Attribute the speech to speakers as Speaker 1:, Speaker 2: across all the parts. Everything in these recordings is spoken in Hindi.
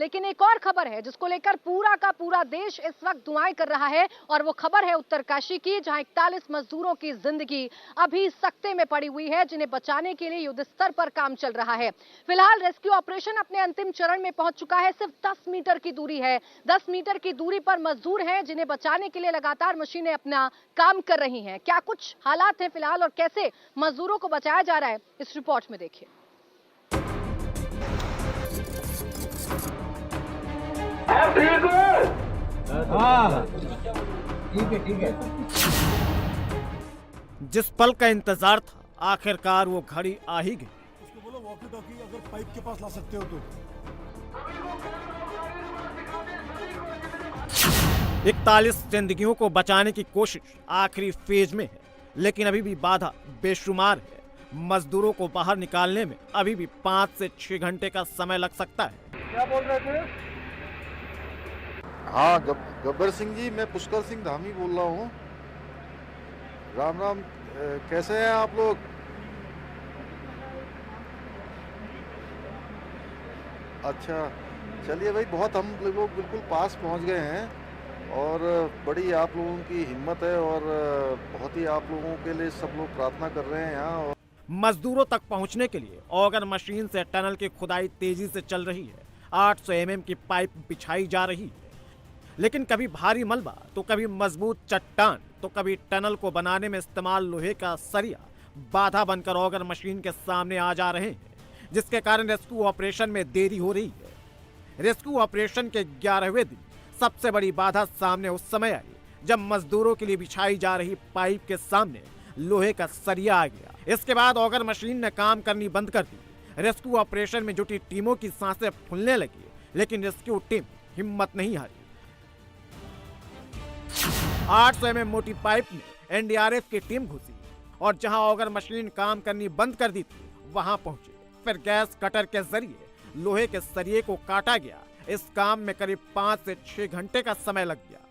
Speaker 1: लेकिन एक और खबर है जिसको लेकर पूरा का पूरा देश इस वक्त दुआएं कर रहा है और वो खबर है उत्तरकाशी की, जहां 41 मजदूरों की जिंदगी अभी सकते में पड़ी हुई है, जिन्हें बचाने के लिए युद्ध स्तर पर काम चल रहा है। फिलहाल रेस्क्यू ऑपरेशन अपने अंतिम चरण में पहुंच चुका है। सिर्फ 10 मीटर की दूरी है, 10 मीटर की दूरी पर मजदूर हैं जिन्हें बचाने के लिए लगातार मशीनें अपना काम कर रही हैं। क्या कुछ हालात हैं फिलहाल और कैसे मजदूरों को बचाया जा रहा है, इस रिपोर्ट में देखिए।
Speaker 2: ठीक है।
Speaker 3: जिस पल का इंतजार था, आखिरकार वो घड़ी आ ही गई।
Speaker 4: उसको बोलो वॉकी टॉकी अगर पाइप के पास ला सकते हो तो।
Speaker 3: 41 जिंदगियों को बचाने की कोशिश आखिरी फेज में है, लेकिन अभी भी बाधा बेशुमार है। मजदूरों को बाहर निकालने में अभी भी 5 से 6 घंटे का समय लग सकता है।
Speaker 4: क्या बोल रहे थे?
Speaker 5: हाँ, गब्बर सिंह जी, मैं पुष्कर सिंह धामी बोल रहा हूँ। राम राम, कैसे हैं आप लोग? अच्छा, चलिए भाई, बहुत हम लोग बिल्कुल पास पहुँच गए हैं और बड़ी आप लोगों की हिम्मत है और बहुत ही आप लोगों के लिए सब लोग प्रार्थना कर रहे हैं यहाँ। और
Speaker 3: मजदूरों तक पहुंचने के लिए ऑगर मशीन से टनल की खुदाई तेजी से चल रही है। 800 mm की पाइप बिछाई जा रही है, लेकिन कभी भारी मलबा तो कभी मजबूत चट्टान तो कभी टनल को बनाने में इस्तेमाल लोहे का सरिया बाधा बनकर ऑगर मशीन के सामने आ जा रहे हैं, जिसके कारण रेस्क्यू ऑपरेशन में देरी हो रही है। रेस्क्यू ऑपरेशन के 11वें दिन सबसे बड़ी बाधा सामने उस समय आई जब मजदूरों के लिए बिछाई जा रही पाइप के सामने लोहे का सरिया आ गया। इसके बाद ऑगर मशीन ने काम करनी बंद कर दी। रेस्क्यू ऑपरेशन में जुटी टीमों की सांसें फूलने लगी, लेकिन रेस्क्यू टीम हिम्मत नहीं हारी। 800 mm मोटी पाइप में एनडीआरएफ की टीम घुसी और जहां ऑगर मशीन काम करनी बंद कर दी थी वहां पहुंचे। फिर गैस कटर के जरिए लोहे के सरिये को काटा गया। इस काम में करीब 5 से 6 घंटे का समय लग गया।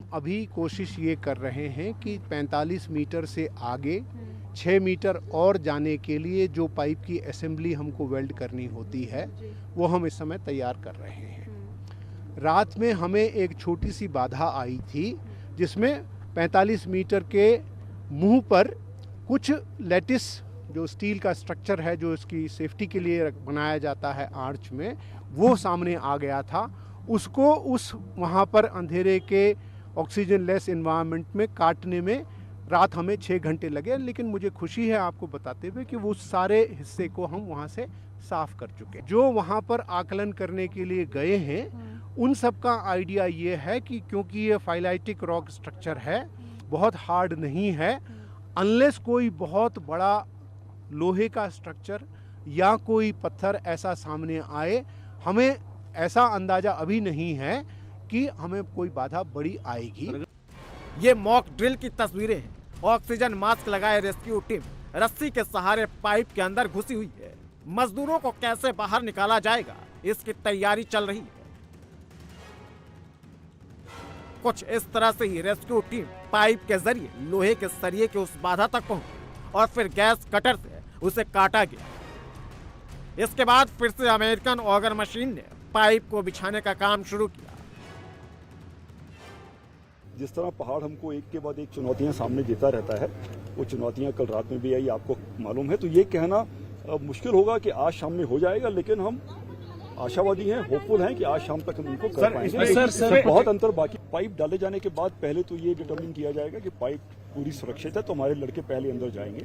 Speaker 2: अभी कोशिश ये कर रहे हैं कि 45 मीटर से आगे 6 मीटर और जाने के लिए जो पाइप की असेंबली हमको वेल्ड करनी होती है वो हम इस समय तैयार कर रहे हैं। रात में हमें एक छोटी सी बाधा आई थी जिसमें 45 मीटर के मुंह पर कुछ लैटिस जो स्टील का स्ट्रक्चर है जो इसकी सेफ्टी के लिए बनाया जाता है आर्च में, वो सामने आ गया था। उसको उस वहाँ पर अंधेरे के ऑक्सीजन लेस एनवायरनमेंट में काटने में रात हमें 6 घंटे लगे, लेकिन मुझे खुशी है आपको बताते हुए कि वो सारे हिस्से को हम वहाँ से साफ कर चुके। जो वहाँ पर आकलन करने के लिए गए हैं उन सब का आइडिया ये है कि क्योंकि ये फाइलाइटिक रॉक स्ट्रक्चर है, बहुत हार्ड नहीं है, अनलेस कोई बहुत बड़ा लोहे का स्ट्रक्चर या कोई पत्थर ऐसा सामने आए, हमें ऐसा अंदाजा अभी नहीं है कि हमें कोई बाधा बड़ी आएगी।
Speaker 3: ये मॉक ड्रिल की तस्वीरें हैं। ऑक्सीजन मास्क लगाए रेस्क्यू टीम रस्सी के सहारे पाइप के अंदर घुसी हुई है। मजदूरों को कैसे बाहर निकाला जाएगा, इसकी तैयारी चल रही है। कुछ इस तरह से ही रेस्क्यू टीम पाइप के जरिए लोहे के सरिये के उस बाधा तक पहुंची और फिर गैस कटर से उसे काटा गया। इसके बाद फिर से अमेरिकन ऑगर मशीन ने पाइप को बिछाने का काम शुरू किया।
Speaker 4: जिस तरह पहाड़ हमको एक के बाद एक चुनौतियां सामने देता रहता है, वो चुनौतियां कल रात में भी आई, आपको मालूम है। तो ये कहना मुश्किल होगा कि आज शाम में हो जाएगा, लेकिन हम आशावादी हैं, होपफुल हैं कि आज शाम तक हम उनको कर पाएंगे। सर, बहुत अंतर बाकी। पाइप डाले जाने के बाद पहले तो ये डिटरमिन किया जाएगा कि पाइप पूरी सुरक्षित है, तो हमारे लड़के पहले अंदर जाएंगे।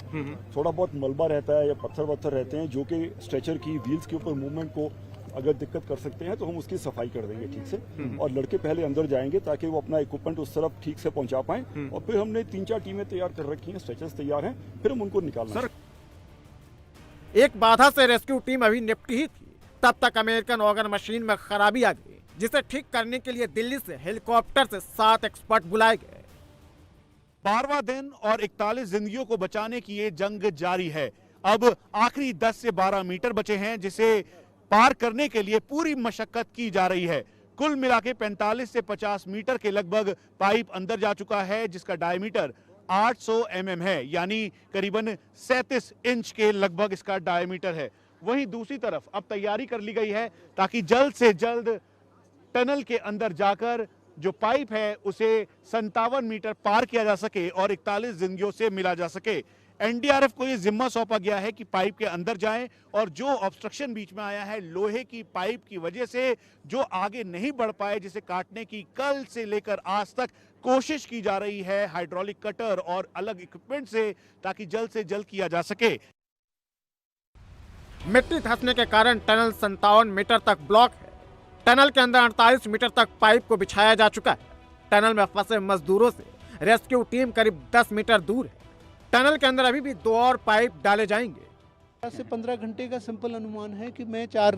Speaker 4: थोड़ा बहुत मलबा रहता है या पत्थर वत्थर रहते हैं जो कि स्ट्रेचर की व्हील्स के ऊपर मूवमेंट को अगर दिक्कत कर सकते हैं तो हम उसकी सफाई कर देंगे ठीक से, और लड़के पहले अंदर जाएंगे ताकि वो अपना इक्विपमेंट उस तरफ ठीक से पहुंचा पाएं। और फिर हमने 3-4 टीमें तैयार कर रखी हैं, स्ट्रेचर्स तैयार हैं, फिर हम उनको निकालना।
Speaker 3: एक बाधा से रेस्क्यू टीम अभी निपटी ही थी, तब तक अमेरिकन ऑगर मशीन में खराबी आ गई, जिसे ठीक करने के लिए दिल्ली से हेलीकॉप्टर से 7 एक्सपर्ट बुलाए गए।
Speaker 6: 12वां दिन और 41 जिंदगियों को बचाने की ये जंग जारी है। अब आखिरी 10 से 12 मीटर बचे हैं, जिसे पार करने के लिए पूरी मशक्कत की जा रही है। कुल मिला के 45 से 50 मीटर के लगभग पाइप अंदर जा चुका है, जिसका डायमीटर 800 mm है, यानी करीबन 37 इंच के लगभग इसका डायमीटर है। वहीं दूसरी तरफ अब तैयारी कर ली गई है ताकि जल्द से जल्द टनल के अंदर जाकर जो पाइप है उसे 57 मीटर पार किया जा सके और 41 जिंदगियों से मिला जा सके। एनडीआरएफ को यह जिम्मा सौंपा गया है कि पाइप के अंदर जाएं और जो ऑब्स्ट्रक्शन बीच में आया है लोहे की पाइप की वजह से जो आगे नहीं बढ़ पाए, जिसे काटने की कल से लेकर आज तक कोशिश की जा रही है हाइड्रोलिक कटर और अलग इक्विपमेंट से, ताकि जल्द से जल्द किया जा सके।
Speaker 3: मिट्टी धंसने के कारण टनल 57 मीटर तक ब्लॉक है। टनल के अंदर 48 मीटर तक पाइप को बिछाया जा चुका है। टनल में फंसे मजदूरों से रेस्क्यू टीम करीब 10 मीटर दूर है। टनल के अंदर अभी भी 2 और पाइप डाले जाएंगे।
Speaker 2: 10 से 15 घंटे का सिंपल अनुमान है कि मैं 4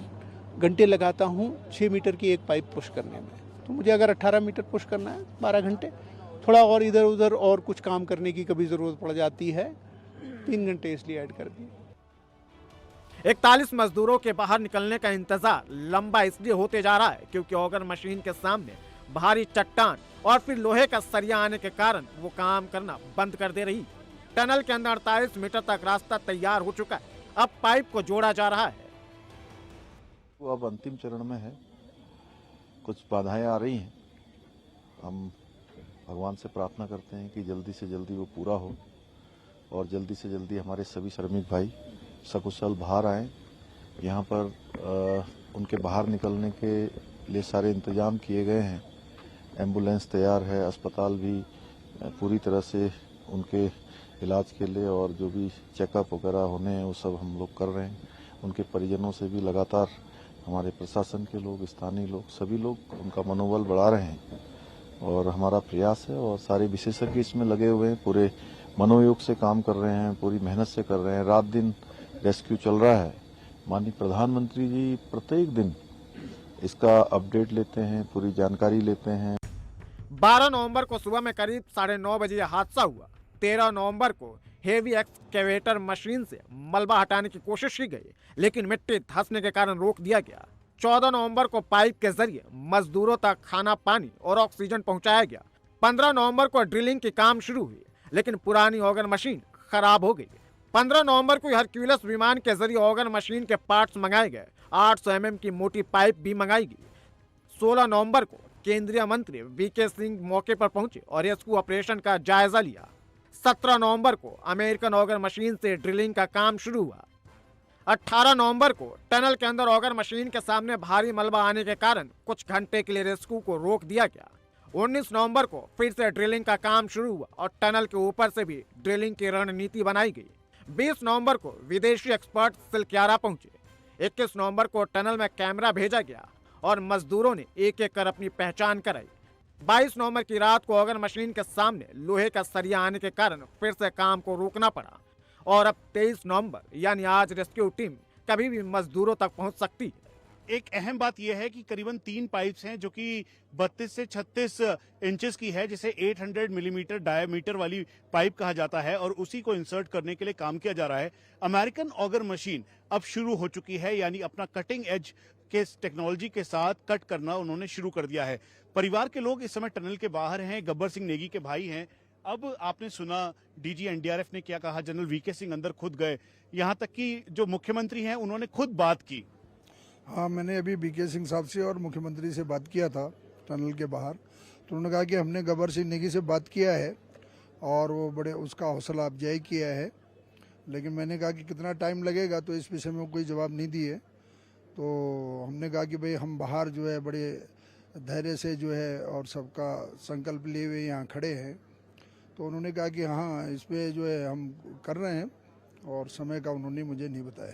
Speaker 2: घंटे लगाता हूँ 6 मीटर की एक पाइप पुश करने में, तो मुझे अगर 18 मीटर पुश करना है 12 घंटे, थोड़ा और इधर उधर और कुछ काम करने की कभी ज़रूरत पड़ जाती है, 3 घंटे इसलिए ऐड कर दिए।
Speaker 3: 41 मजदूरों के बाहर निकलने का इंतजार लंबा इसलिए होते जा रहा है क्योंकि ऑगर मशीन के सामने भारी चट्टान और फिर लोहे का सरिया आने के कारण वो काम करना बंद कर दे रही। टनल के अंदर 48 मीटर तक रास्ता तैयार हो चुका है, अब पाइप को जोड़ा जा रहा है।
Speaker 5: वो अब अंतिम चरण में है, कुछ बाधाएं आ रही हैं। हम भगवान से प्रार्थना करते हैं कि जल्दी से जल्दी वो पूरा हो और जल्दी से जल्दी हमारे सभी श्रमिक भाई सकुशल बाहर आएँ। यहाँ पर उनके बाहर निकलने के लिए सारे इंतजाम किए गए हैं। एम्बुलेंस तैयार है, अस्पताल भी पूरी तरह से उनके इलाज के लिए और जो भी चेकअप वगैरह होने हैं वो सब हम लोग कर रहे हैं। उनके परिजनों से भी लगातार हमारे प्रशासन के लोग, स्थानीय लोग, सभी लोग उनका मनोबल बढ़ा रहे हैं और हमारा प्रयास है और सारे विशेषज्ञ इसमें लगे हुए हैं, पूरे मनोयोग से काम कर रहे हैं, पूरी मेहनत से कर रहे हैं। रात दिन रेस्क्यू चल रहा है। माननीय प्रधानमंत्री जी प्रत्येक दिन इसका अपडेट लेते हैं, पूरी जानकारी लेते हैं।
Speaker 3: 12 नवंबर को सुबह में करीब 9:30 बजे यह हादसा हुआ। 13 नवंबर को हेवी एक्सकेवेटर मशीन से मलबा हटाने की कोशिश की गई, लेकिन मिट्टी धंसने के कारण रोक दिया गया। 14 नवंबर को पाइप के जरिए मजदूरों तक खाना, पानी और ऑक्सीजन पहुंचाया गया। 15 नवंबर को ड्रिलिंग की काम शुरू हुई, लेकिन पुरानी ऑगर मशीन खराब हो गई। 15 नवंबर को हरक्यूलिस विमान के जरिए ऑगर मशीन के पार्ट्स मंगाए गए। 800 mm की मोटी पाइप भी मंगाई गई। 16 नवंबर को केंद्रीय मंत्री वीके सिंह मौके पर पहुंचे और रेस्क्यू ऑपरेशन का जायजा लिया। 17 नवंबर को अमेरिकन ऑगर मशीन से ड्रिलिंग का काम शुरू हुआ। 18 नवंबर को टनल के अंदर ऑगर मशीन के सामने भारी मलबा आने के कारण कुछ घंटे के लिए रेस्क्यू को रोक दिया गया। 19 नवंबर को फिर से ड्रिलिंग का काम शुरू हुआ और टनल के ऊपर से भी ड्रिलिंग की रणनीति बनाई गई। 20 नवंबर को विदेशी एक्सपर्ट सिलक्यारा पहुंचे। 21 नवंबर को टनल में कैमरा भेजा गया और मजदूरों ने एक एक कर अपनी पहचान कराई। 22 नवंबर की रात को ऑगर मशीन के सामने लोहे का सरिया आने के कारण फिर से काम को रोकना पड़ा और अब 23 नवंबर यानी आज रेस्क्यू टीम कभी भी मजदूरों तक पहुंच सकती है।
Speaker 6: एक अहम बात यह है कि करीबन 3 पाइप्स हैं जो कि 32 से 36 इंचेस की है, जिसे 800 मिलीमीटर डायमीटर वाली पाइप कहा जाता है और उसी को इंसर्ट करने के लिए काम किया जा रहा है। अमेरिकन ऑगर मशीन अब शुरू हो चुकी है, यानी अपना कटिंग एज के टेक्नोलॉजी के साथ कट करना उन्होंने शुरू कर दिया है। परिवार के लोग इस समय टनल के बाहर हैं। गब्बर सिंह नेगी के भाई हैं। अब आपने सुना डीजी एनडीआरएफ ने क्या कहा, जनरल वीके सिंह अंदर खुद गए, यहाँ तक कि जो मुख्यमंत्री हैं उन्होंने खुद बात की।
Speaker 7: हाँ, मैंने अभी बीके सिंह साहब से और मुख्यमंत्री से बात किया था टनल के बाहर, तो उन्होंने कहा कि हमने गब्बर सिंह नेगी से बात किया है और वो बड़े उसका हौसला अफजाई किया है, लेकिन मैंने कहा कि कितना टाइम लगेगा तो इस विषय में कोई जवाब नहीं दिए। तो हमने कहा कि भाई हम बाहर जो है बड़े धैर्य से जो है और सबका संकल्प लिए हुए यहाँ खड़े हैं। तो उन्होंने कहा कि हाँ, इस पे जो है हम कर रहे हैं और समय का उन्होंने मुझे नहीं बताया।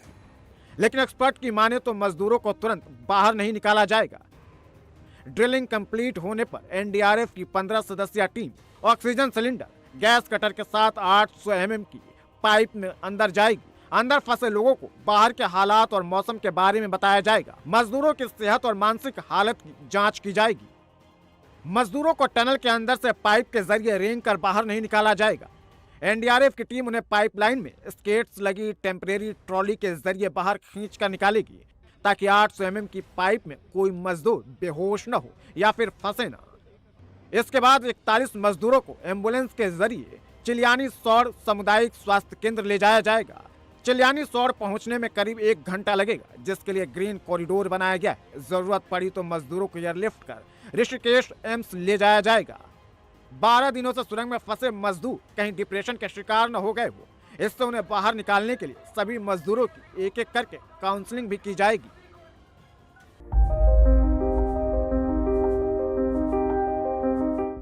Speaker 3: लेकिन एक्सपर्ट की माने तो मजदूरों को तुरंत बाहर नहीं निकाला जाएगा। ड्रिलिंग कंप्लीट होने पर एनडीआरएफ की 15 सदस्यीय team oxygen cylinder, gas cutter के साथ 800 mm की पाइप में अंदर जाएगी। अंदर फंसे लोगों को बाहर के हालात और मौसम के बारे में बताया जाएगा। मजदूरों की सेहत और मानसिक हालत की जांच की जाएगी। मजदूरों को टनल के अंदर से पाइप के जरिए रेंग कर बाहर नहीं निकाला जाएगा। एनडीआरएफ की टीम उन्हें पाइपलाइन में स्केट्स लगी टेम्परेरी ट्रॉली के जरिए बाहर खींच कर निकालेगी, ताकि 800 mm की पाइप में कोई मजदूर बेहोश न हो या फिर फंसे न। इसके बाद 41 मजदूरों को एम्बुलेंस के जरिए चिलियानी सौर सामुदायिक स्वास्थ्य केंद्र ले जाया जाएगा। चिल्यानी सौर पहुंचने में करीब 1 घंटा लगेगा, जिसके लिए ग्रीन कॉरिडोर बनाया गया है। जरूरत पड़ी तो मजदूरों को एयरलिफ्ट कर ऋषिकेश एम्स ले जाया जाएगा। 12 दिनों से सुरंग में फंसे मजदूर कहीं डिप्रेशन के शिकार न हो गए हो, इससे उन्हें बाहर निकालने के लिए सभी मजदूरों की एक एक करके काउंसलिंग भी की जाएगी।